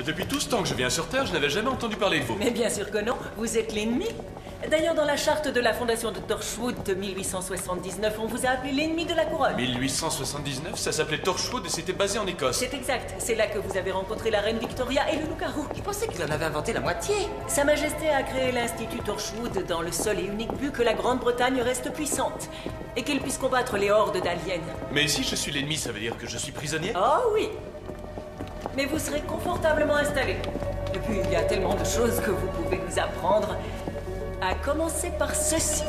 Depuis tout ce temps que je viens sur Terre, je n'avais jamais entendu parler de vous. Mais bien sûr que non, vous êtes l'ennemi. D'ailleurs, dans la charte de la fondation de Torchwood de 1879, on vous a appelé l'ennemi de la couronne. 1879, ça s'appelait Torchwood et c'était basé en Écosse. C'est exact, c'est là que vous avez rencontré la reine Victoria et le loup-garou. Je pensais qu'il en avait inventé la moitié. Sa Majesté a créé l'Institut Torchwood dans le seul et unique but que la Grande-Bretagne reste puissante et qu'elle puisse combattre les hordes d'aliens. Mais si je suis l'ennemi, ça veut dire que je suis prisonnier? Oh oui. Mais vous serez confortablement installé. Et puis, il y a tellement de choses que vous pouvez nous apprendre. À commencer par ceci.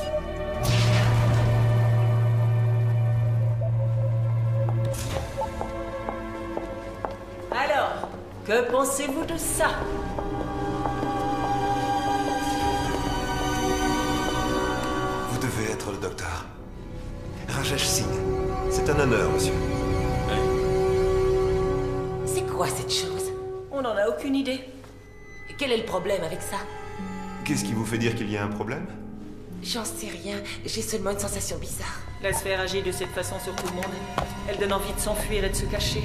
Alors, que pensez-vous de ça? Vous devez être le docteur. Rajesh Singh. C'est un honneur, monsieur. C'est quoi cette chose? On n'en a aucune idée. Et quel est le problème avec ça? Qu'est-ce qui vous fait dire qu'il y a un problème? J'en sais rien, j'ai seulement une sensation bizarre. La sphère agit de cette façon sur tout le monde. Elle donne envie de s'enfuir et de se cacher.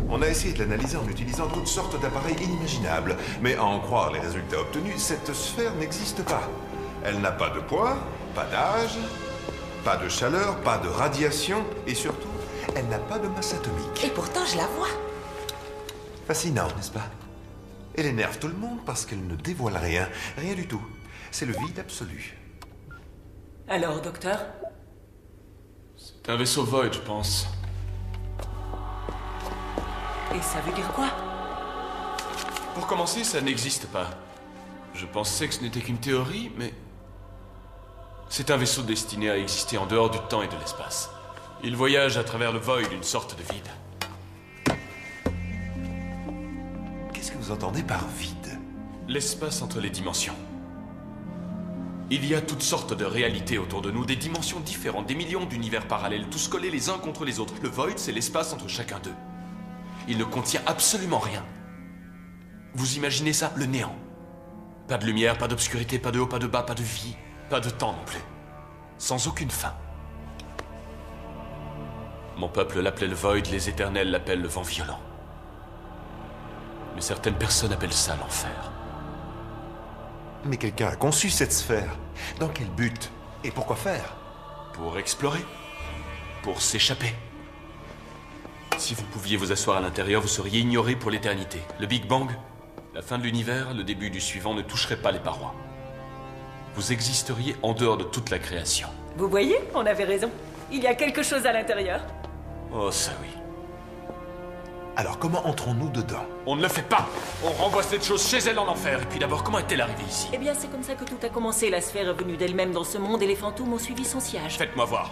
On a essayé de l'analyser en utilisant toutes sortes d'appareils inimaginables. Mais à en croire les résultats obtenus, cette sphère n'existe pas. Elle n'a pas de poids, pas d'âge, pas de chaleur, pas de radiation, et surtout, elle n'a pas de masse atomique. Et pourtant, je la vois. Fascinant, n'est-ce pas? Elle énerve tout le monde parce qu'elle ne dévoile rien. Rien du tout. C'est le vide absolu. Alors, docteur? C'est un vaisseau Void, je pense. Et ça veut dire quoi? Pour commencer, ça n'existe pas. Je pensais que ce n'était qu'une théorie, mais... c'est un vaisseau destiné à exister en dehors du temps et de l'espace. Il voyage à travers le Void, une sorte de vide. Qu'est-ce que vous entendez par vide? L'espace entre les dimensions. Il y a toutes sortes de réalités autour de nous, des dimensions différentes, des millions d'univers parallèles, tous collés les uns contre les autres. Le Void, c'est l'espace entre chacun d'eux. Il ne contient absolument rien. Vous imaginez ça? Le néant. Pas de lumière, pas d'obscurité, pas de haut, pas de bas, pas de vie, pas de temps non plus. Sans aucune fin. Mon peuple l'appelait le Void, les éternels l'appellent le vent violent. Mais certaines personnes appellent ça l'enfer. Mais quelqu'un a conçu cette sphère. Dans quel but? Et pourquoi faire? Pour explorer. Pour s'échapper. Si vous pouviez vous asseoir à l'intérieur, vous seriez ignoré pour l'éternité. Le Big Bang, la fin de l'univers, le début du suivant ne toucherait pas les parois. Vous existeriez en dehors de toute la création. Vous voyez, on avait raison. Il y a quelque chose à l'intérieur. Oh, ça oui. Alors comment entrons-nous dedans? On ne le fait pas. On renvoie cette chose chez elle en enfer. Et puis d'abord, comment est-elle arrivée ici? Eh bien, c'est comme ça que tout a commencé. La sphère est venue d'elle-même dans ce monde et les fantômes ont suivi son sillage. Faites-moi voir.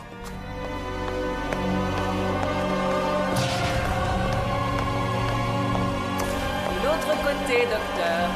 De l'autre côté, docteur.